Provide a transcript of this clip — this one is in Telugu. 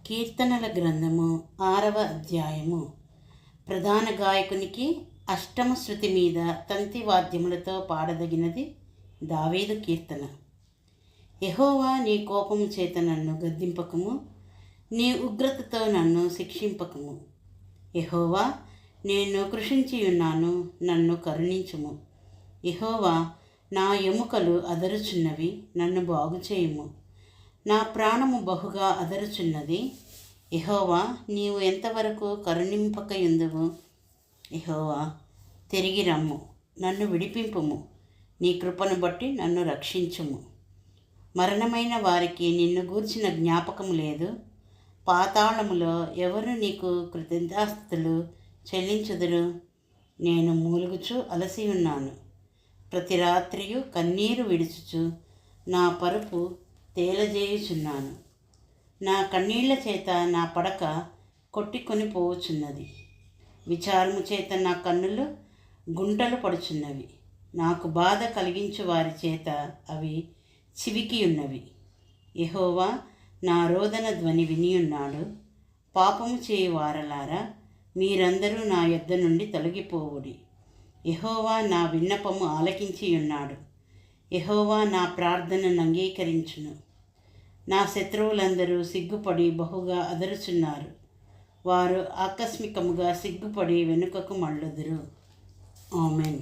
కీర్తనల గ్రంథము 6వ అధ్యాయము. ప్రధాన గాయకునికి అష్టమ శృతి మీద తంతి వాద్యములతో పాడదగినది దావీదు కీర్తన. యెహోవా, నీ కోపము చేత నన్ను గద్దింపకము, నీ ఉగ్రతతో నన్ను శిక్షింపకము. యెహోవా, నేను కృషించియున్నాను, నన్ను కరుణించుము. యెహోవా, నా ఎముకలు అదరుచున్నవి, నన్ను బాగుచేయుము. నా ప్రాణము బహుగా అదరుచున్నది. యెహోవా, నీవు ఎంతవరకు కరుణింపకయుందువు? యెహోవా, తిరిగి రమ్ము, నన్ను విడిపింపుము. నీ కృపను బట్టి నన్ను రక్షించుము. మరణమైన వారికి నిన్ను గూర్చిన జ్ఞాపకము లేదు. పాతాళములో ఎవరు నీకు కృతజ్ఞతాస్తుతులు చెల్లించుదురు? నేను మూలుగుచు అలసి ఉన్నాను. ప్రతి రాత్రియు కన్నీరు విడుచుచు నా పరుపు తేలజేయుచున్నాను. నా కన్నీళ్ల చేత నా పడక కొట్టుకొని పోవుచున్నది. విచారము చేత నా కన్నులు గుంటలు పడుచున్నవి. నాకు బాధ కలిగించు వారి చేత అవి చివికి ఉన్నవి. యెహోవా నా రోదన ధ్వని వినియున్నాడు. పాపము చేయు వారలారా, మీరందరూ నా యొద్ద నుండి తొలగిపోవుడి. యెహోవా నా విన్నపము ఆలకించి ఉన్నాడు. యెహోవా నా ప్రార్థనను అంగీకరించును. నా శత్రువులందరూ సిగ్గుపడి బహుగా అదరుచున్నారు. వారు ఆకస్మికముగా సిగ్గుపడి వెనుకకు మళ్ళుదురు. ఆమేన్.